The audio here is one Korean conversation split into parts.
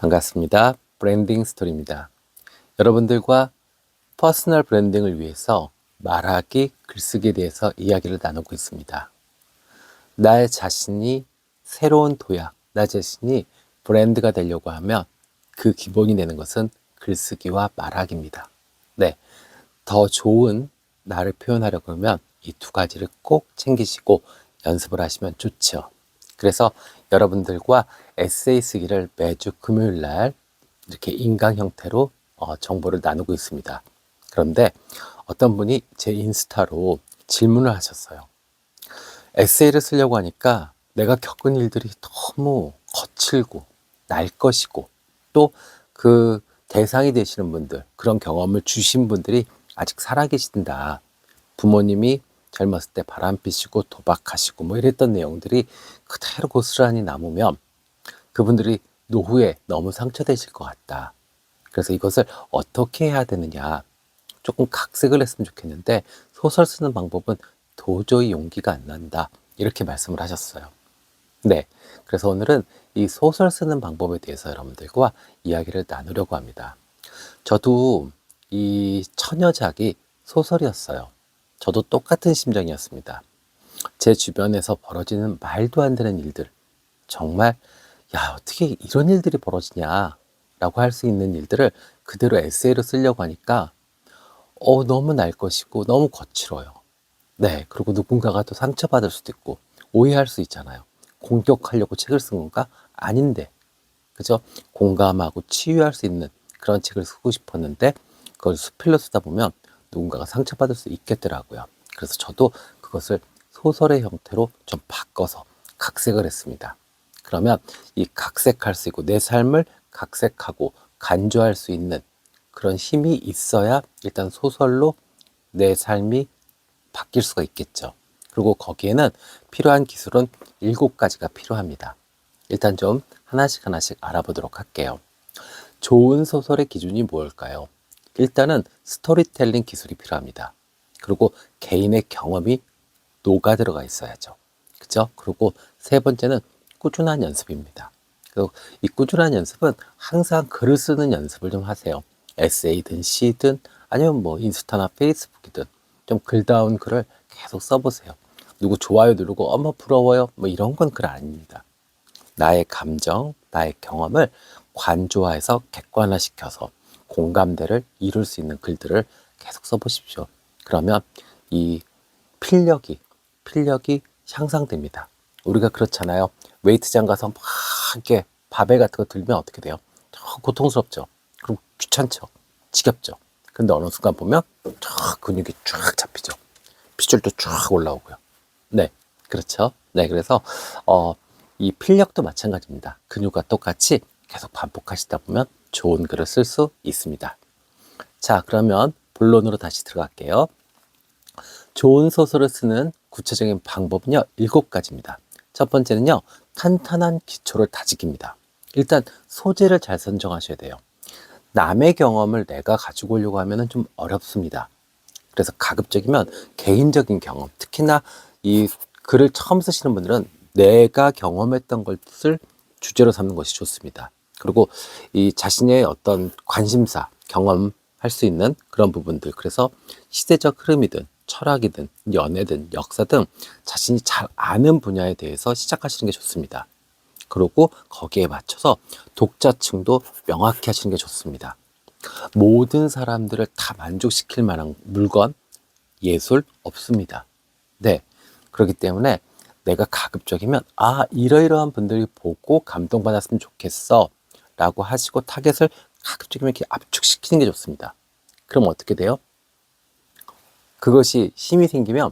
반갑습니다. 브랜딩 스토리입니다. 여러분들과 퍼스널 브랜딩을 위해서 말하기, 글쓰기에 대해서 이야기를 나누고 있습니다. 나의 자신이 새로운 도약, 나 자신이 브랜드가 되려고 하면 그 기본이 되는 것은 글쓰기와 말하기입니다. 네, 더 좋은 나를 표현하려고 하면 이 두 가지를 꼭 챙기시고 연습을 하시면 좋죠. 그래서 여러분들과 에세이 쓰기를 매주 금요일 날 이렇게 인강 형태로 정보를 나누고 있습니다. 그런데 어떤 분이 제 인스타로 질문을 하셨어요. 에세이를 쓰려고 하니까 내가 겪은 일들이 너무 거칠고 날 것이고 또 그 대상이 되시는 분들, 그런 경험을 주신 분들이 아직 살아계신다. 부모님이 젊었을 때 바람 피시고 도박하시고 뭐 이랬던 내용들이 그대로 고스란히 남으면 그분들이 노후에 너무 상처되실 것 같다. 그래서 이것을 어떻게 해야 되느냐, 조금 각색을 했으면 좋겠는데 소설 쓰는 방법은 도저히 용기가 안 난다, 이렇게 말씀을 하셨어요. 네, 그래서 오늘은 이 소설 쓰는 방법에 대해서 여러분들과 이야기를 나누려고 합니다. 저도 이 처녀작이 소설이었어요. 저도 똑같은 심정이었습니다. 제 주변에서 벌어지는 말도 안 되는 일들, 정말 야, 어떻게 이런 일들이 벌어지냐 라고 할 수 있는 일들을 그대로 에세이로 쓰려고 하니까 너무 날 것이고 너무 거칠어요. 네, 그리고 누군가가 또 상처받을 수도 있고 오해할 수 있잖아요. 공격하려고 책을 쓴 건가? 아닌데, 그죠? 공감하고 치유할 수 있는 그런 책을 쓰고 싶었는데 그걸 수필로 쓰다 보면 누군가가 상처받을 수 있겠더라고요. 그래서 저도 그것을 소설의 형태로 좀 바꿔서 각색을 했습니다. 그러면 이 각색할 수 있고 내 삶을 각색하고 간주할 수 있는 그런 힘이 있어야 일단 소설로 내 삶이 바뀔 수가 있겠죠. 그리고 거기에는 필요한 기술은 7가지가 필요합니다. 일단 좀 하나씩 알아보도록 할게요. 좋은 소설의 기준이 뭘까요? 일단은 스토리텔링 기술이 필요합니다. 그리고 개인의 경험이 녹아 들어가 있어야죠. 그죠? 그리고 세 번째는 꾸준한 연습입니다. 그리고 이 꾸준한 연습은 항상 글을 쓰는 연습을 좀 하세요. 에세이든 시든 아니면 뭐 인스타나 페이스북이든 좀 글다운 글을 계속 써보세요. 누구 좋아요 누르고 어머 부러워요 뭐 이런 건 글 아닙니다. 나의 감정, 나의 경험을 관조화해서 객관화시켜서 공감대를 이룰 수 있는 글들을 계속 써보십시오. 그러면 이 필력이 향상됩니다. 우리가 그렇잖아요. 웨이트장 가서 막 이렇게 바벨 같은 거 들면 어떻게 돼요? 고통스럽죠. 그리고 귀찮죠. 지겹죠. 근데 어느 순간 보면 쫙 근육이 쫙 잡히죠. 피줄도 쫙 올라오고요. 네, 그렇죠. 네, 그래서 이 필력도 마찬가지입니다. 근육과 똑같이 계속 반복하시다 보면 좋은 글을 쓸 수 있습니다. 자, 그러면 본론으로 다시 들어갈게요. 좋은 소설을 쓰는 구체적인 방법은요, 7가지입니다. 첫 번째는요, 탄탄한 기초를 다지기입니다. 일단 소재를 잘 선정하셔야 돼요. 남의 경험을 내가 가지고 오려고 하면 좀 어렵습니다. 그래서 가급적이면 개인적인 경험, 특히나 이 글을 처음 쓰시는 분들은 내가 경험했던 것을 주제로 삼는 것이 좋습니다. 그리고 이 자신의 어떤 관심사, 경험할 수 있는 그런 부분들, 그래서 시대적 흐름이든 철학이든 연애든 역사 등 자신이 잘 아는 분야에 대해서 시작하시는 게 좋습니다. 그리고 거기에 맞춰서 독자층도 명확히 하시는 게 좋습니다. 모든 사람들을 다 만족시킬 만한 물건, 예술 없습니다. 네, 그렇기 때문에 내가 가급적이면 이러이러한 분들이 보고 감동받았으면 좋겠어 라고 하시고 타겟을 가급적이면 이렇게 압축시키는 게 좋습니다. 그럼 어떻게 돼요? 그것이 힘이 생기면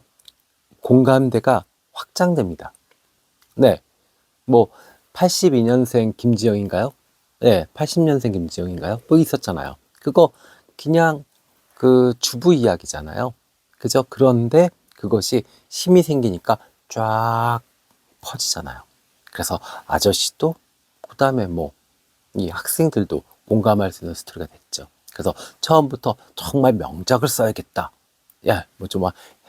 공감대가 확장됩니다. 네, 뭐 82년생 김지영인가요? 네, 80년생 김지영인가요? 뭐 있었잖아요. 그거 그냥 그 주부 이야기잖아요. 그죠? 그런데 그것이 힘이 생기니까 쫙 퍼지잖아요. 그래서 아저씨도 그다음에 뭐 이 학생들도 공감할 수 있는 스토리가 됐죠. 그래서 처음부터 정말 명작을 써야겠다. 야, 뭐 좀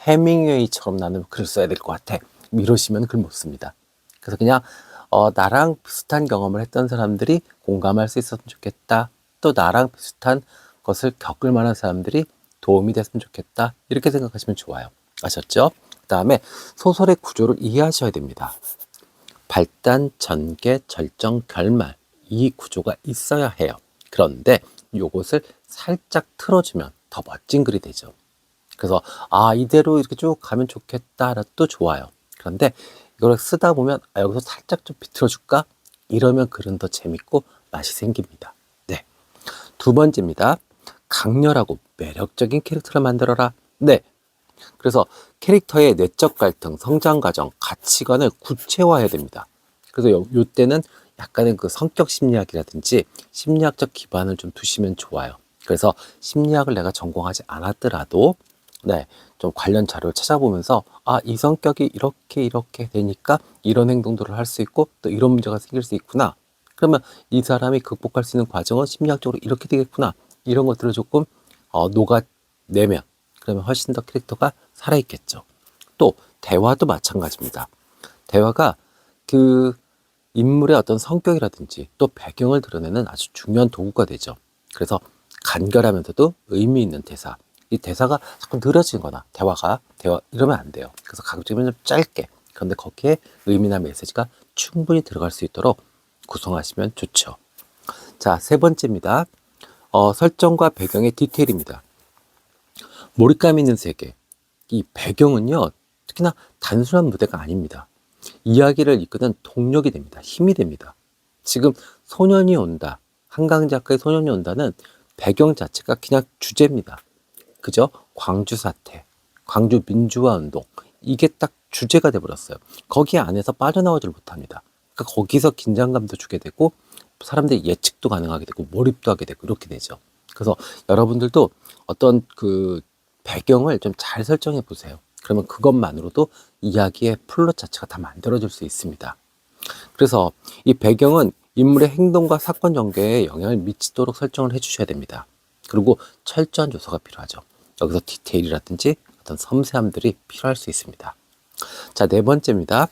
해밍웨이처럼 나는 글을 써야 될 것 같아. 이러시면 글 못 씁니다. 그래서 그냥 나랑 비슷한 경험을 했던 사람들이 공감할 수 있었으면 좋겠다. 또 나랑 비슷한 것을 겪을 만한 사람들이 도움이 됐으면 좋겠다. 이렇게 생각하시면 좋아요. 아셨죠? 그 다음에 소설의 구조를 이해하셔야 됩니다. 발단, 전개, 절정, 결말. 이 구조가 있어야 해요. 그런데 이것을 살짝 틀어주면 더 멋진 글이 되죠. 그래서 이대로 이렇게 쭉 가면 좋겠다라도 좋아요. 그런데 이걸 쓰다 보면 여기서 살짝 좀 비틀어 줄까? 이러면 글은 더 재밌고 맛이 생깁니다. 네. 두 번째입니다. 강렬하고 매력적인 캐릭터를 만들어라. 네. 그래서 캐릭터의 내적 갈등, 성장 과정, 가치관을 구체화해야 됩니다. 그래서 요때는 약간의 그 성격 심리학이라든지 심리학적 기반을 좀 두시면 좋아요. 그래서 심리학을 내가 전공하지 않았더라도 네, 좀 관련 자료를 찾아보면서 이 성격이 이렇게 되니까 이런 행동들을 할 수 있고 또 이런 문제가 생길 수 있구나. 그러면 이 사람이 극복할 수 있는 과정은 심리학적으로 이렇게 되겠구나. 이런 것들을 조금 녹아내면 그러면 훨씬 더 캐릭터가 살아있겠죠. 또 대화도 마찬가지입니다. 대화가 그 인물의 어떤 성격이라든지 또 배경을 드러내는 아주 중요한 도구가 되죠. 그래서 간결하면서도 의미 있는 대사, 이 대사가 자꾸 느려지거나 대화 이러면 안 돼요. 그래서 가급적이면 좀 짧게, 그런데 거기에 의미나 메시지가 충분히 들어갈 수 있도록 구성하시면 좋죠. 자, 세 번째입니다. 설정과 배경의 디테일입니다. 몰입감 있는 세계. 이 배경은요, 특히나 단순한 무대가 아닙니다. 이야기를 이끄는 동력이 됩니다. 힘이 됩니다. 지금 소년이 온다, 한강 작가의 소년이 온다는 배경 자체가 그냥 주제입니다. 그죠? 광주 사태, 광주 민주화 운동, 이게 딱 주제가 돼버렸어요. 거기 안에서 빠져나오질 못합니다. 그러니까 거기서 긴장감도 주게 되고 사람들이 예측도 가능하게 되고 몰입도 하게 되고 이렇게 되죠. 그래서 여러분들도 어떤 그 배경을 좀 잘 설정해 보세요. 그러면 그것만으로도 이야기의 플롯 자체가 다 만들어질 수 있습니다. 그래서 이 배경은 인물의 행동과 사건 전개에 영향을 미치도록 설정을 해주셔야 됩니다. 그리고 철저한 요소가 필요하죠. 여기서 디테일이라든지 어떤 섬세함들이 필요할 수 있습니다. 자, 네 번째입니다.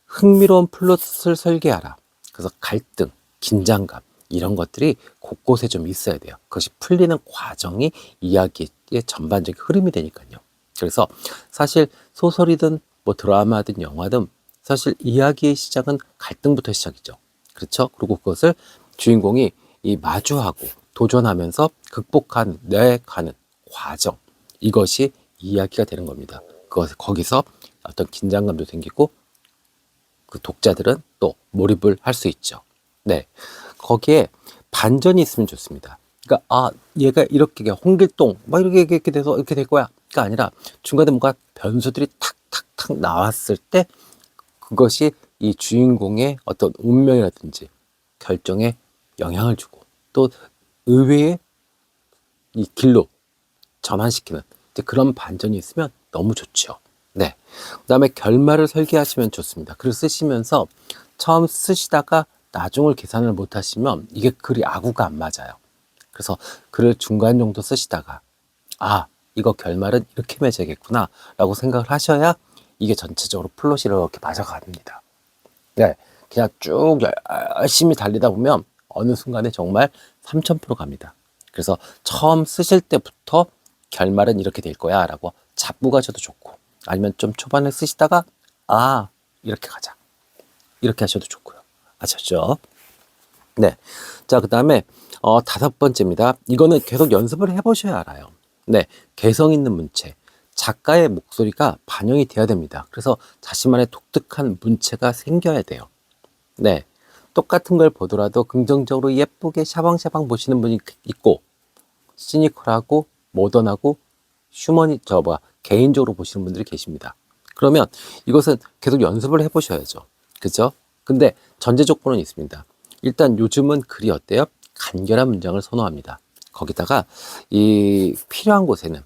흥미로운 플롯을 설계하라. 그래서 갈등, 긴장감 이런 것들이 곳곳에 좀 있어야 돼요. 그것이 풀리는 과정이 이야기의 전반적인 흐름이 되니까요. 그래서 사실 소설이든 뭐 드라마든 영화든 사실 이야기의 시작은 갈등부터 시작이죠. 그렇죠? 그리고 그것을 주인공이 이 마주하고 도전하면서 극복한 내가는 과정, 이것이 이야기가 되는 겁니다. 거기서 어떤 긴장감도 생기고 그 독자들은 또 몰입을 할 수 있죠. 네, 거기에 반전이 있으면 좋습니다. 그러니까 얘가 이렇게 홍길동 막 이렇게 돼서 이렇게 될 거야. 가 아니라 중간에 뭔가 변수들이 탁탁탁 나왔을 때 그것이 이 주인공의 어떤 운명이라든지 결정에 영향을 주고 또 의외의 이 길로 전환시키는 그런 반전이 있으면 너무 좋죠. 네. 그 다음에 결말을 설계하시면 좋습니다. 글을 쓰시면서 처음 쓰시다가 나중을 계산을 못 하시면 이게 글이 아구가 안 맞아요. 그래서 글을 중간 정도 쓰시다가 이거 결말은 이렇게 맺어야겠구나 라고 생각을 하셔야 이게 전체적으로 플롯이 이렇게 맞아갑니다. 네, 그냥 쭉 열심히 달리다 보면 어느 순간에 정말 3000% 갑니다. 그래서 처음 쓰실 때부터 결말은 이렇게 될 거야 라고 잡고 가셔도 좋고, 아니면 좀 초반에 쓰시다가 이렇게 가자 이렇게 하셔도 좋고요. 아셨죠? 네. 자, 그 다음에 다섯 번째입니다. 이거는 계속 연습을 해보셔야 알아요. 네, 개성 있는 문체, 작가의 목소리가 반영이 돼야 됩니다. 그래서 자신만의 독특한 문체가 생겨야 돼요. 네, 똑같은 걸 보더라도 긍정적으로 예쁘게 샤방샤방 보시는 분이 있고, 시니컬하고 모던하고 개인적으로 보시는 분들이 계십니다. 그러면 이것은 계속 연습을 해보셔야죠. 그죠? 근데 전제 조건은 있습니다. 일단 요즘은 글이 어때요? 간결한 문장을 선호합니다. 거기다가 이 필요한 곳에는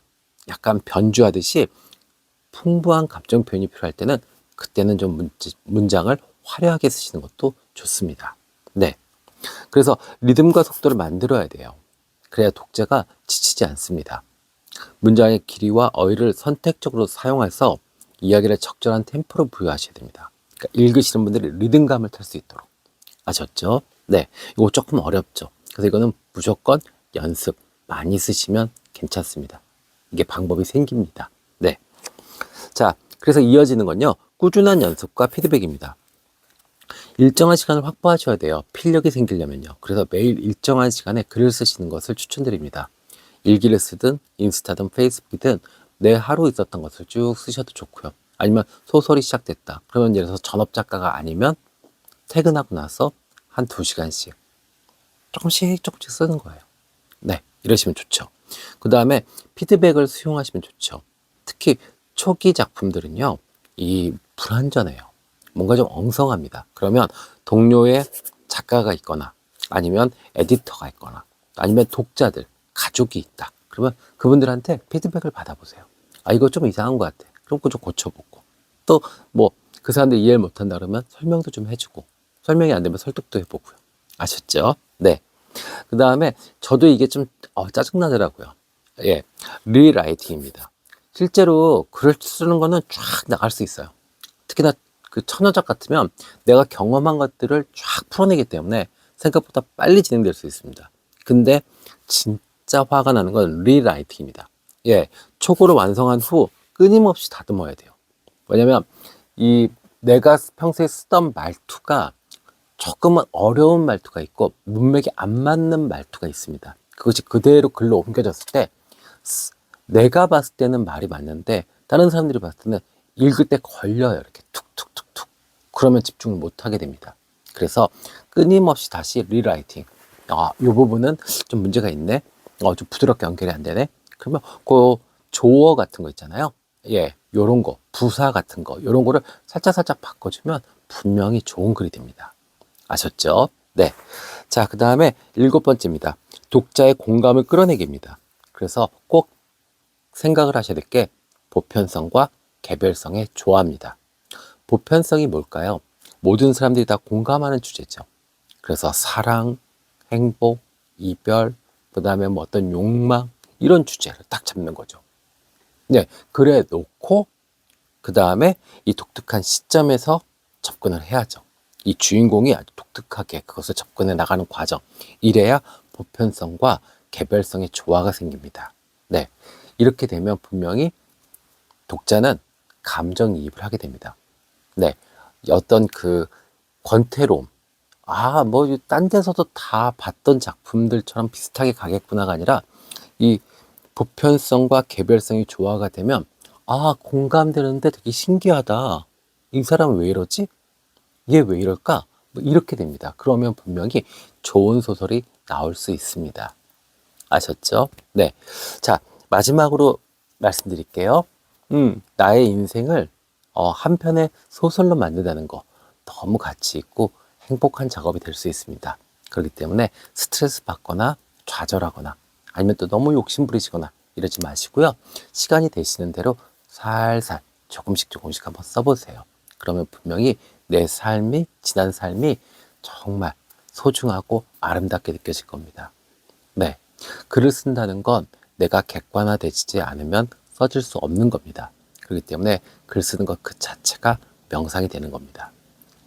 약간 변주하듯이 풍부한 감정 표현이 필요할 때는 그때는 좀 문장을 화려하게 쓰시는 것도 좋습니다. 네. 그래서 리듬과 속도를 만들어야 돼요. 그래야 독자가 지치지 않습니다. 문장의 길이와 어휘를 선택적으로 사용해서 이야기를 적절한 템포로 부여하셔야 됩니다. 그러니까 읽으시는 분들이 리듬감을 탈 수 있도록. 아셨죠? 네, 이거 조금 어렵죠. 그래서 이거는 무조건 연습 많이 쓰시면 괜찮습니다. 이게 방법이 생깁니다. 네. 자, 그래서 이어지는 건요, 꾸준한 연습과 피드백입니다. 일정한 시간을 확보하셔야 돼요. 필력이 생기려면요. 그래서 매일 일정한 시간에 글을 쓰시는 것을 추천드립니다. 일기를 쓰든 인스타든 페이스북이든 내 하루 있었던 것을 쭉 쓰셔도 좋고요. 아니면 소설이 시작됐다. 그러면 예를 들어서 전업 작가가 아니면 퇴근하고 나서 한 2시간씩 조금씩 쓰는 거예요. 네, 이러시면 좋죠. 그 다음에 피드백을 수용하시면 좋죠. 특히 초기 작품들은요, 이 불완전해요. 뭔가 좀 엉성합니다. 그러면 동료의 작가가 있거나 아니면 에디터가 있거나 아니면 독자들, 가족이 있다. 그러면 그분들한테 피드백을 받아보세요. 아, 이거 좀 이상한 것 같아. 그럼 그거 좀 고쳐보고. 또 뭐 그 사람들이 이해를 못한다 그러면 설명도 좀 해주고, 설명이 안 되면 설득도 해보고요. 아셨죠? 네. 그 다음에 저도 이게 좀 짜증나더라고요. 예, 리라이팅입니다. 실제로 글을 쓰는 거는 쫙 나갈 수 있어요. 특히나 그 천여작 같으면 내가 경험한 것들을 쫙 풀어내기 때문에 생각보다 빨리 진행될 수 있습니다. 근데 진짜 화가 나는 건 리라이팅입니다. 예, 초고를 완성한 후 끊임없이 다듬어야 돼요. 왜냐면 이 내가 평소에 쓰던 말투가 조금은 어려운 말투가 있고 문맥이 안 맞는 말투가 있습니다. 그것이 그대로 글로 옮겨졌을 때 내가 봤을 때는 말이 맞는데 다른 사람들이 봤을 때는 읽을 때 걸려요. 이렇게 툭툭툭툭. 그러면 집중을 못 하게 됩니다. 그래서 끊임없이 다시 리라이팅. 이 부분은 좀 문제가 있네. 좀 부드럽게 연결이 안 되네. 그러면 그 조어 같은 거 있잖아요. 예, 요런 거, 부사 같은 거, 요런 거를 살짝살짝 바꿔주면 분명히 좋은 글이 됩니다. 아셨죠? 네. 자, 그 다음에 7번째입니다. 독자의 공감을 끌어내기입니다. 그래서 꼭 생각을 하셔야 될 게 보편성과 개별성의 조화입니다. 보편성이 뭘까요? 모든 사람들이 다 공감하는 주제죠. 그래서 사랑, 행복, 이별, 그 다음에 뭐 어떤 욕망, 이런 주제를 딱 잡는 거죠. 네. 그래 놓고, 그 다음에 이 독특한 시점에서 접근을 해야죠. 이 주인공이 아주 독특하게 그것을 접근해 나가는 과정. 이래야 보편성과 개별성의 조화가 생깁니다. 네. 이렇게 되면 분명히 독자는 감정이입을 하게 됩니다. 네. 어떤 그 권태로움. 뭐, 딴 데서도 다 봤던 작품들처럼 비슷하게 가겠구나가 아니라 이 보편성과 개별성이 조화가 되면 공감되는데 되게 신기하다. 이 사람은 왜 이러지? 얘 왜 이럴까? 뭐 이렇게 됩니다. 그러면 분명히 좋은 소설이 나올 수 있습니다. 아셨죠? 네. 자, 마지막으로 말씀드릴게요. 나의 인생을 한 편의 소설로 만든다는 거 너무 가치 있고 행복한 작업이 될 수 있습니다. 그렇기 때문에 스트레스 받거나 좌절하거나 아니면 또 너무 욕심 부리시거나 이러지 마시고요. 시간이 되시는 대로 살살 조금씩 한번 써보세요. 그러면 분명히 내 삶이, 지난 삶이 정말 소중하고 아름답게 느껴질 겁니다. 네. 글을 쓴다는 건 내가 객관화되지 않으면 써질 수 없는 겁니다. 그렇기 때문에 글 쓰는 것 그 자체가 명상이 되는 겁니다.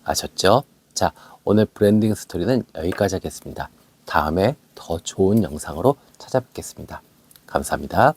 아셨죠? 자, 오늘 브랜딩 스토리는 여기까지 하겠습니다. 다음에 더 좋은 영상으로 찾아뵙겠습니다. 감사합니다.